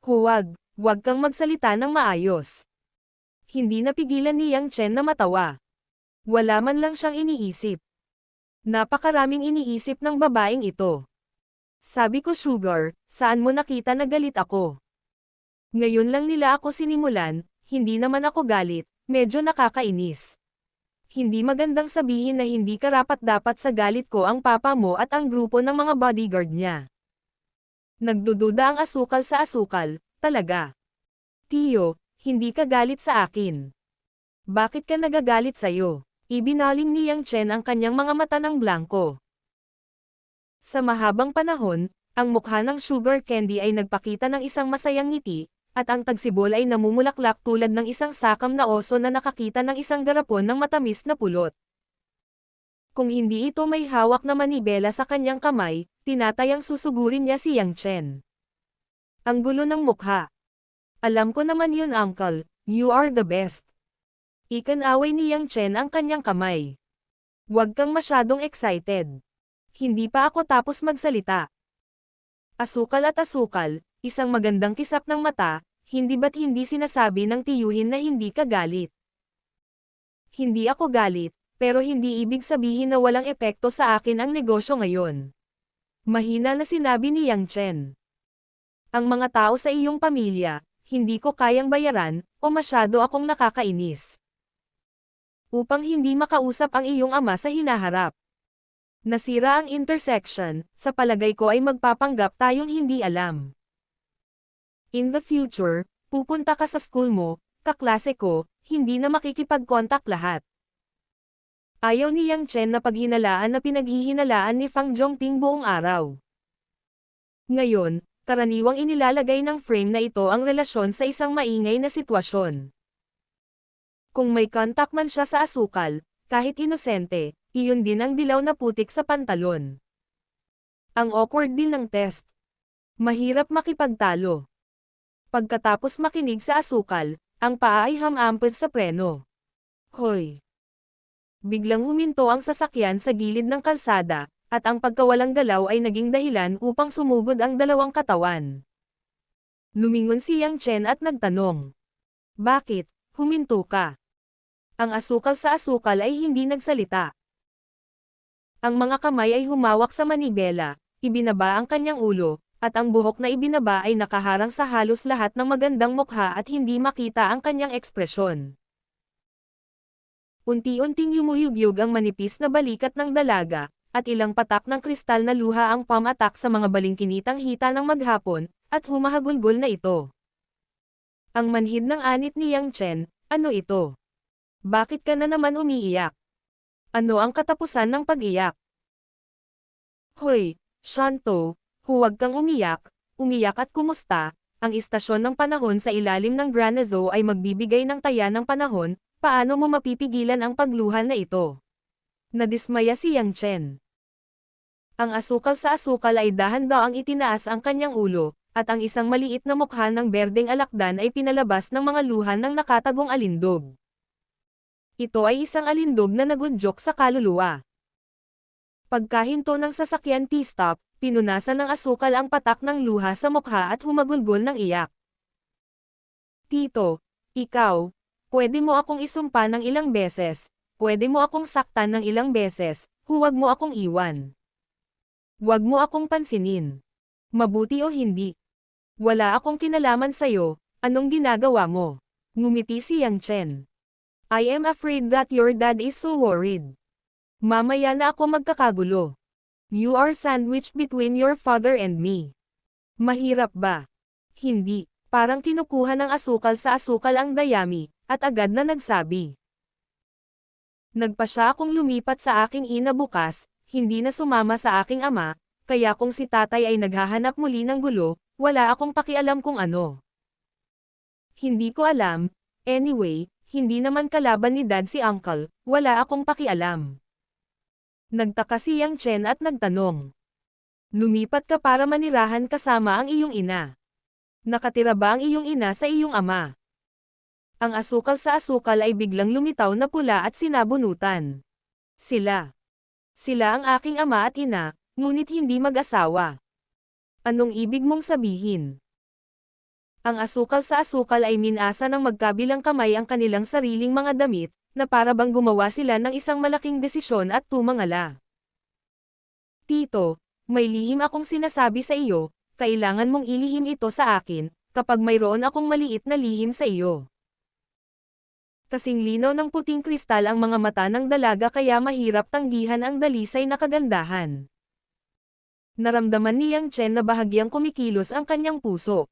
Huwag kang magsalita ng maayos. Hindi napigilan ni Yang Chen na matawa. Wala man lang siyang iniisip. Napakaraming iniisip ng babaeng ito. Sabi ko Sugar, saan mo nakita na galit ako? Ngayon lang nila ako sinimulan, hindi naman ako galit, medyo nakakainis. Hindi magandang sabihin na hindi karapat-dapat sa galit ko ang papa mo at ang grupo ng mga bodyguard niya. Nagdududa ang asukal sa asukal, talaga. Tiyo, hindi ka galit sa akin. Bakit ka nagagalit sa'yo? Ibinaling ni Yang Chen ang kanyang mga mata ng blanco. Sa mahabang panahon, ang mukha ng Sugar Candy ay nagpakita ng isang masayang ngiti, at ang tagsibol ay namumulaklak tulad ng isang sakam na oso na nakakita ng isang garapon ng matamis na pulot. Kung hindi ito may hawak na manibela sa kanyang kamay, tinatayang susugurin niya si Yang Chen. Ang gulo ng mukha. Alam ko naman yun uncle, you are the best. Ikan-away ni Yang Chen ang kanyang kamay. Huwag kang masyadong excited. Hindi pa ako tapos magsalita. Asukal at asukal, isang magandang kisap ng mata, hindi ba't hindi sinasabi ng tiyuhin na hindi ka galit? Hindi ako galit, pero hindi ibig sabihin na walang epekto sa akin ang negosyo ngayon. Mahina na sinabi ni Yang Chen. Ang mga tao sa iyong pamilya, hindi ko kayang bayaran, o masyado akong nakakainis. Upang hindi makausap ang iyong ama sa hinaharap. Nasira ang intersection, sa palagay ko ay magpapanggap tayong hindi alam. In the future, pupunta ka sa school mo, kaklase ko, hindi na makikipag-contact lahat. Ayaw ni Yang Chen na paghinalaan na pinaghihinalaan ni Fang Zhongping buong araw. Ngayon, karaniwang inilalagay ng frame na ito ang relasyon sa isang maingay na sitwasyon. Kung may contact man siya sa asukal, kahit inosente, iyon din ang dilaw na putik sa pantalon. Ang awkward din ng test. Mahirap makipagtalo. Pagkatapos makinig sa asukal, ang paa ay hamampes sa preno. Hoy! Biglang huminto ang sasakyan sa gilid ng kalsada, at ang pagkawalang galaw ay naging dahilan upang sumugod ang dalawang katawan. Lumingon si Yang Chen at nagtanong. Bakit, huminto ka? Ang asukal sa asukal ay hindi nagsalita. Ang mga kamay ay humawak sa manibela, ibinaba ang kanyang ulo, at ang buhok na ibinaba ay nakaharang sa halos lahat ng magandang mukha at hindi makita ang kanyang ekspresyon. Unti-unting yumuyugyug ang manipis na balikat ng dalaga, at ilang patak ng kristal na luha ang pamatak sa mga balingkinitang hita ng maghapon, at humahagulgol na ito. Ang manhid ng anit ni Yang Chen, ano ito? Bakit ka na naman umiiyak? Ano ang katapusan ng pag-iyak? Hoy, Shanto, huwag kang umiyak at kumusta, ang istasyon ng panahon sa ilalim ng Granazo ay magbibigay ng taya ng panahon, paano mo mapipigilan ang pagluha na ito? Nadismaya si Yang Chen. Ang asukal sa asukal ay dahan-daang itinaas ang kanyang ulo, at ang isang maliit na mukha ng berdeng alakdan ay pinalabas ng mga luha ng nakatagong alindog. Ito ay isang alindog na nagudyok sa kaluluwa. Pagkahinto ng sasakyan P-stop, pinunasan ng asukal ang patak ng luha sa mukha at humagulgol ng iyak. Tito, ikaw, pwede mo akong isumpa ng ilang beses, pwede mo akong saktan ng ilang beses, huwag mo akong iwan. Huwag mo akong pansinin. Mabuti o hindi. Wala akong kinalaman sa'yo, anong ginagawa mo? Ngumiti si Yang Chen. I am afraid that your dad is so worried. Mamaya na ako magkakagulo. You are sandwiched between your father and me. Mahirap ba? Hindi. Parang kinukuha ng asukal sa asukal ang dayami, at agad na nagsabi. Nagpa siya akong lumipat sa aking ina bukas, hindi na sumama sa aking ama, kaya kung si tatay ay naghahanap muli ng gulo, wala akong pakialam kung ano. Hindi ko alam, anyway, hindi naman kalaban ni dad si uncle, wala akong pakialam. Nagtaka si Yang Chen at nagtanong. Lumipat ka para manirahan kasama ang iyong ina. Nakatira ba ang iyong ina sa iyong ama? Ang asukal sa asukal ay biglang lumitaw na pula at sinabunutan. Sila ang aking ama at ina, ngunit hindi mag-asawa. Anong ibig mong sabihin? Ang asukal sa asukal ay minasa ng magkabilang kamay ang kanilang sariling mga damit, na para bang gumawa sila ng isang malaking desisyon at tumangala. Tito, may lihim akong sinasabi sa iyo, kailangan mong ilihim ito sa akin, kapag mayroon akong maliit na lihim sa iyo. Kasing linaw ng puting kristal ang mga mata ng dalaga kaya mahirap tanggihan ang dalisay na kagandahan. Naramdaman ni Yang Chen na bahagyang kumikilos ang kanyang puso.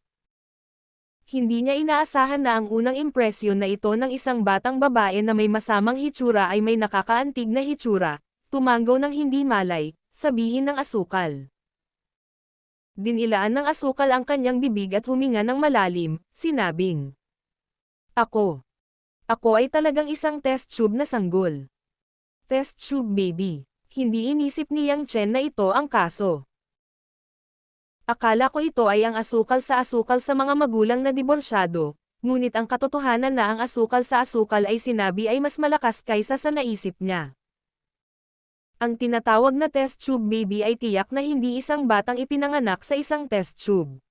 Hindi niya inaasahan na ang unang impresyon na ito ng isang batang babae na may masamang hitsura ay may nakakaantig na hitsura, tumanggaw ng hindi malay, sabihin ng asukal. Dinilaan ng asukal ang kanyang bibig at huminga ng malalim, sinabing. Ako ay talagang isang test tube na sanggol. Test tube baby. Hindi inisip ni Yang Chen na ito ang kaso. Akala ko ito ay ang asukal sa mga magulang na diborsyado, ngunit ang katotohanan na ang asukal sa asukal ay sinabi ay mas malakas kaysa sa naisip niya. Ang tinatawag na test tube baby ay tiyak na hindi isang batang ipinanganak sa isang test tube.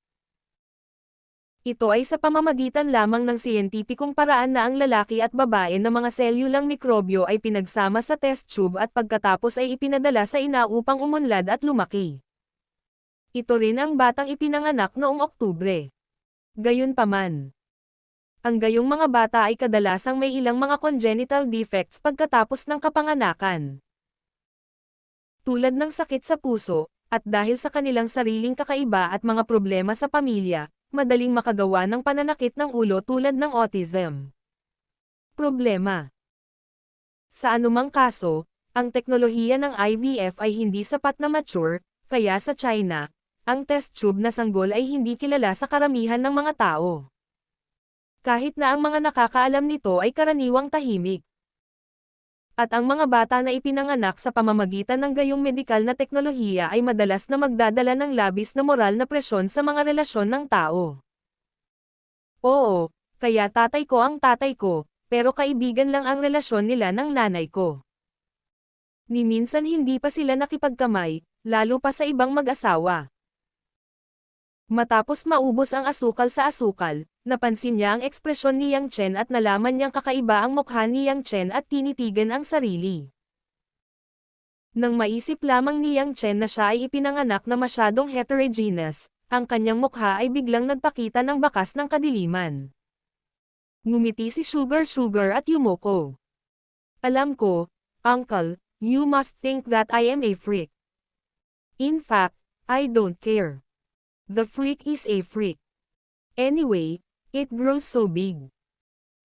Ito ay sa pamamagitan lamang ng siyentipikong paraan na ang lalaki at babae na mga selyulang mikrobyo ay pinagsama sa test tube at pagkatapos ay ipinadala sa ina upang umunlad at lumaki. Ito rin ang batang ipinanganak noong Oktubre. Gayunpaman, ang gayong mga bata ay kadalasang may ilang mga congenital defects pagkatapos ng kapanganakan. Tulad ng sakit sa puso, at dahil sa kanilang sariling kakaiba at mga problema sa pamilya, madaling makagawa ng pananakit ng ulo tulad ng autism. Problema. Sa anumang kaso, ang teknolohiya ng IVF ay hindi sapat na mature, kaya sa China, ang test tube na sanggol ay hindi kilala sa karamihan ng mga tao. Kahit na ang mga nakakaalam nito ay karaniwang tahimik. At ang mga bata na ipinanganak sa pamamagitan ng gayong medikal na teknolohiya ay madalas na magdadala ng labis na moral na presyon sa mga relasyon ng tao. Oo, kaya tatay ko ang tatay ko, pero kaibigan lang ang relasyon nila ng nanay ko. Ni minsan hindi pa sila nakipagkamay, lalo pa sa ibang mag-asawa. Matapos maubos ang asukal sa asukal, napansin niya ang ekspresyon ni Yang Chen at nalaman niyang kakaiba ang mukha ni Yang Chen at tinitigan ang sarili. Nang maisip lamang ni Yang Chen na siya ay ipinanganak na masyadong heterogeneous, ang kanyang mukha ay biglang nagpakita ng bakas ng kadiliman. Ngumiti si Sugar at yumuko. Alam ko, Uncle, you must think that I am a freak. In fact, I don't care. The freak is a freak. Anyway, it grows so big.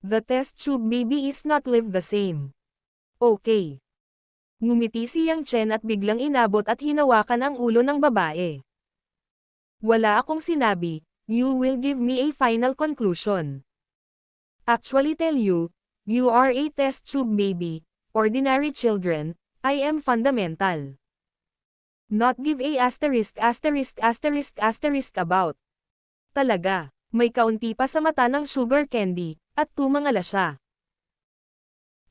The test tube baby is not live the same. Okay. Ngumiti si Yang Chen at biglang inabot at hinawakan ang ulo ng babae. Wala akong sinabi, you will give me a final conclusion. Actually tell you, you are a test tube baby, ordinary children, I am fundamental. Not give a asterisk about. Talaga, may kaunti pa sa mata ng sugar candy, at tumangala siya.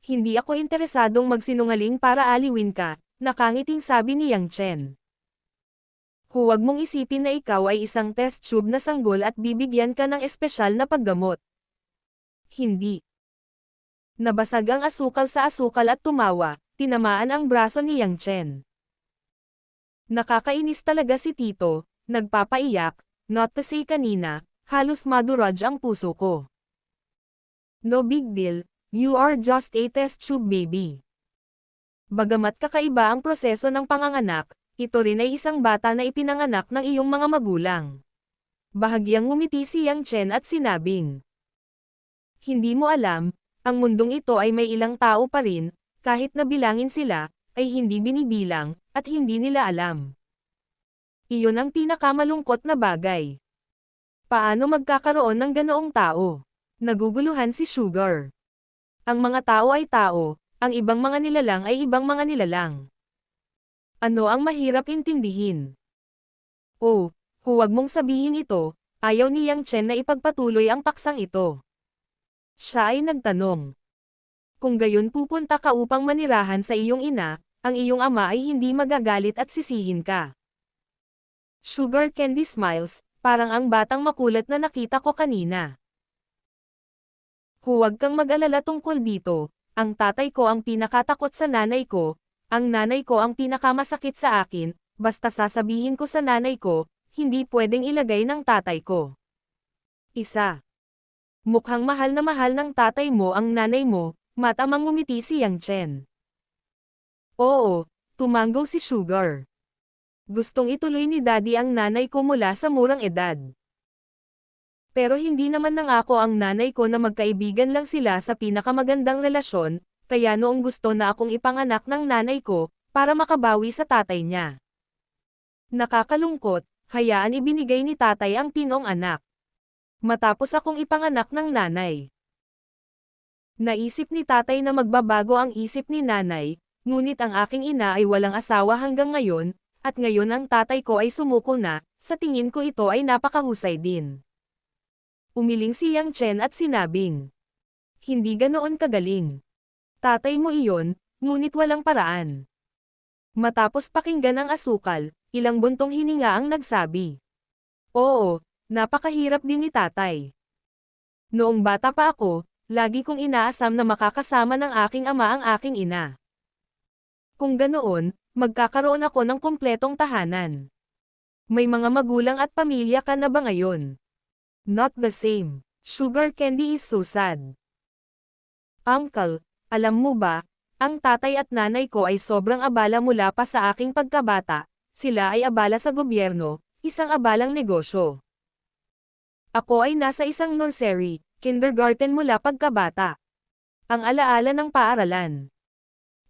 Hindi ako interesadong magsinungaling para aliwin ka, nakangiting sabi ni Yang Chen. Huwag mong isipin na ikaw ay isang test tube na sanggol at bibigyan ka ng espesyal na paggamot. Hindi. Nabasag ang asukal sa asukal at tumawa, tinamaan ang braso ni Yang Chen. Nakakainis talaga si Tito, nagpapaiyak, not to say kanina, halos maduraj ang puso ko. No big deal, you are just a test tube baby. Bagamat kakaiba ang proseso ng panganganak, ito rin ay isang bata na ipinanganak ng iyong mga magulang. Bahagyang ngumiti si Yang Chen at sinabing, hindi mo alam, ang mundong ito ay may ilang tao pa rin, kahit na bilangin sila, ay hindi binibilang, at hindi nila alam. Iyon ang pinakamalungkot na bagay. Paano magkakaroon ng ganoong tao? Naguguluhan si Sugar. Ang mga tao ay tao, ang ibang mga nilalang ay ibang mga nilalang. Ano ang mahirap intindihin? Oh, huwag mong sabihin ito, ayaw ni Yang Chen na ipagpatuloy ang paksang ito. Siya ay nagtanong. Kung gayon pupunta ka upang manirahan sa iyong ina, ang iyong ama ay hindi magagalit at sisihin ka. Sugar Candy smiles, parang ang batang makulat na nakita ko kanina. Huwag kang mag-alala tungkol dito, ang tatay ko ang pinakatakot sa nanay ko, ang nanay ko ang pinakamasakit sa akin, basta sasabihin ko sa nanay ko, hindi pwedeng ilagay ng tatay ko. Isa. Mukhang mahal ng tatay mo ang nanay mo, matamang ngumiti si Yang Chen. Oo, tumanggo si Sugar. Gustong ituloy ni Daddy ang nanay ko mula sa murang edad. Pero hindi naman nangako ang nanay ko na magkaibigan lang sila sa pinakamagandang relasyon, kaya noong gusto na akong ipanganak ng nanay ko, para makabawi sa tatay niya. Nakakalungkot, hayaan ibinigay ni tatay ang pinong anak. Matapos akong ipanganak ng nanay. Naisip ni tatay na magbabago ang isip ni nanay, ngunit ang aking ina ay walang asawa hanggang ngayon, at ngayon ang tatay ko ay sumuko na, sa tingin ko ito ay napakahusay din. Umiling si Yang Chen at sinabing, hindi ganoon kagaling. Tatay mo iyon, ngunit walang paraan. Matapos pakinggan ang asukal, ilang buntong hininga ang nagsabi. Oo, napakahirap din ni tatay. Noong bata pa ako, lagi kong inaasam na makakasama ng aking ama ang aking ina. Kung ganoon, magkakaroon ako ng kumpletong tahanan. May mga magulang at pamilya ka na ba ngayon? Not the same. Sugar Candy is so sad. Uncle, alam mo ba, ang tatay at nanay ko ay sobrang abala mula pa sa aking pagkabata, sila ay abala sa gobyerno, isang abalang negosyo. Ako ay nasa isang nursery, kindergarten mula pagkabata. Ang alaala ng paaralan.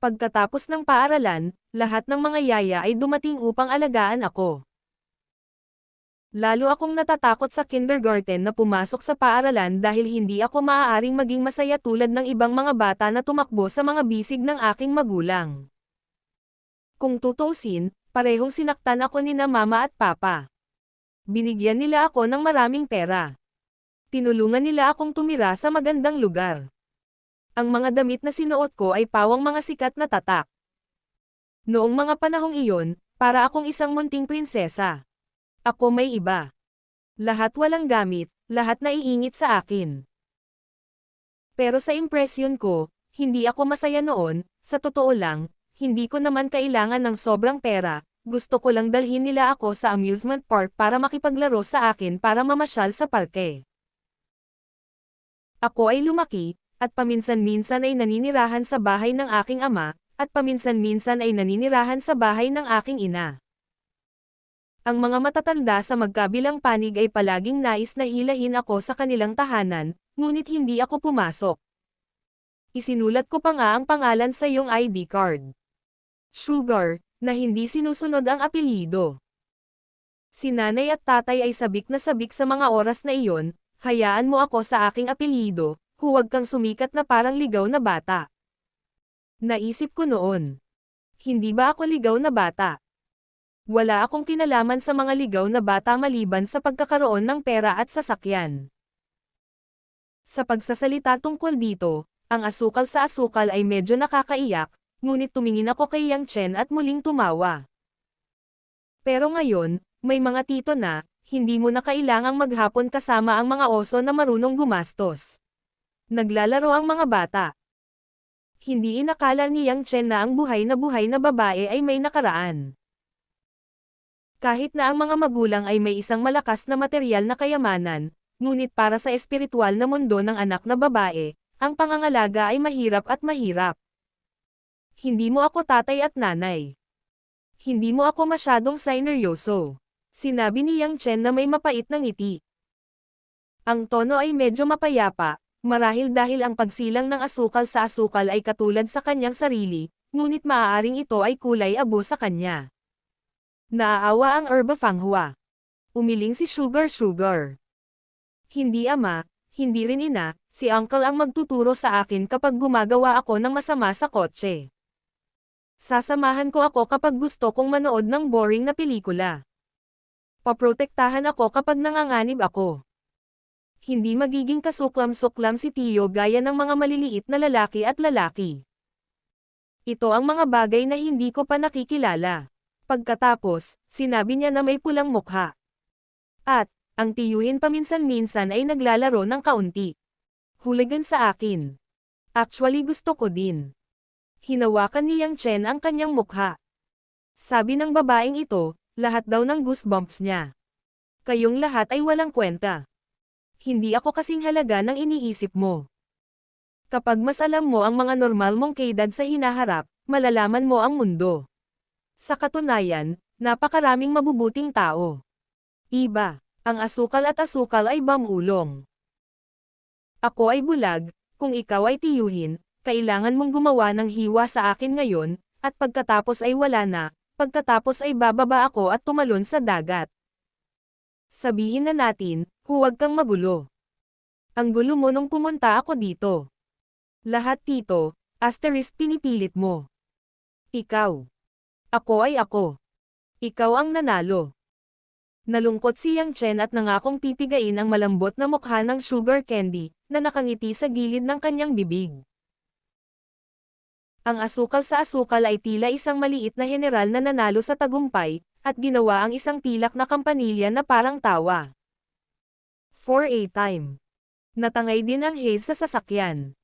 Pagkatapos ng paaralan, lahat ng mga yaya ay dumating upang alagaan ako. Lalo akong natatakot sa kindergarten na pumasok sa paaralan dahil hindi ako maaaring maging masaya tulad ng ibang mga bata na tumakbo sa mga bisig ng aking magulang. Kung tutuusin, parehong sinaktan ako nina mama at papa. Binigyan nila ako ng maraming pera. Tinulungan nila akong tumira sa magandang lugar. Ang mga damit na sinuot ko ay pawang mga sikat na tatak. Noong mga panahong iyon, para akong isang munting prinsesa. Ako may iba. Lahat walang gamit, lahat naiingit sa akin. Pero sa impresyon ko, hindi ako masaya noon, sa totoo lang, hindi ko naman kailangan ng sobrang pera, gusto ko lang dalhin nila ako sa amusement park para makipaglaro sa akin para mamasyal sa parke. Ako ay lumaki, at paminsan-minsan ay naninirahan sa bahay ng aking ama, at paminsan-minsan ay naninirahan sa bahay ng aking ina. Ang mga matatanda sa magkabilang panig ay palaging nais na hilahin ako sa kanilang tahanan, ngunit hindi ako pumasok. Isinulat ko pa nga ang pangalan sa iyong ID card. Sugar, na hindi sinusunod ang apelyido. Si nanay at tatay ay sabik na sabik sa mga oras na iyon, hayaan mo ako sa aking apelyido, huwag kang sumikat na parang ligaw na bata. Naisip ko noon. Hindi ba ako ligaw na bata? Wala akong kinalaman sa mga ligaw na bata maliban sa pagkakaroon ng pera at sasakyan. Sa pagsasalita tungkol dito, Ang asukal sa asukal ay medyo nakakaiyak, ngunit tumingin ako kay Yang Chen at muling tumawa. Pero ngayon, may mga tito na, hindi mo na kailangang maghapon kasama ang mga oso na marunong gumastos. Naglalaro ang mga bata. Hindi inakala ni Yang Chen na ang buhay na babae ay may nakaraan. Kahit na ang mga magulang ay may isang malakas na material na kayamanan, ngunit para sa espiritual na mundo ng anak na babae, ang pangangalaga ay mahirap at mahirap. Hindi mo ako tatay at nanay. Hindi mo ako masyadong sineryoso. Sinabi ni Yang Chen na may mapait na ngiti. Ang tono ay medyo mapayapa, marahil dahil ang pagsilang ng asukal sa asukal ay katulad sa kanyang sarili, ngunit maaaring ito ay kulay abo sa kanya. Naaawa ang Herba Fanghua. Umiling si Sugar. Hindi ama, hindi rin ina, si uncle ang magtuturo sa akin kapag gumagawa ako ng masama sa kotse. Sasamahan ko ako kapag gusto kong manood ng boring na pelikula. Paprotektahan ako kapag nanganganib ako. Hindi magiging kasuklam-suklam si Tio gaya ng mga maliliit na lalaki at lalaki. Ito ang mga bagay na hindi ko pa nakikilala. Pagkatapos, sinabi niya na may pulang mukha. At, ang tiyuhin paminsan-minsan ay naglalaro ng kaunti. Hooligan sa akin. Actually gusto ko din. Hinawakan ni Yang Chen ang kanyang mukha. Sabi ng babaeng ito, lahat daw ng goosebumps niya. Kayong lahat ay walang kwenta. Hindi ako kasing halaga ng iniisip mo. Kapag mas alam mo ang mga normal mong kaedad sa hinaharap, malalaman mo ang mundo. Sa katunayan, napakaraming mabubuting tao. Iba, ang asukal at asukal ay bamulong. Ako ay bulag, kung ikaw ay tiyuhin, kailangan mong gumawa ng hiwa sa akin ngayon, at pagkatapos ay wala na, pagkatapos ay bababa ako at tumalon sa dagat. Sabihin na natin, huwag kang magulo. Ang gulo mo nung pumunta ako dito. Lahat tito, asterisk pinipilit mo. Ikaw. Ako ay ako. Ikaw ang nanalo. Nalungkot si Yang Chen at nangakong pipigain ang malambot na mukha ng sugar candy, na nakangiti sa gilid ng kanyang bibig. Ang asukal sa asukal ay tila isang maliit na general na nanalo sa tagumpay, at ginawa ang isang pilak na kampanilya na parang tawa. For a time. Natangay din ang haze sa sasakyan.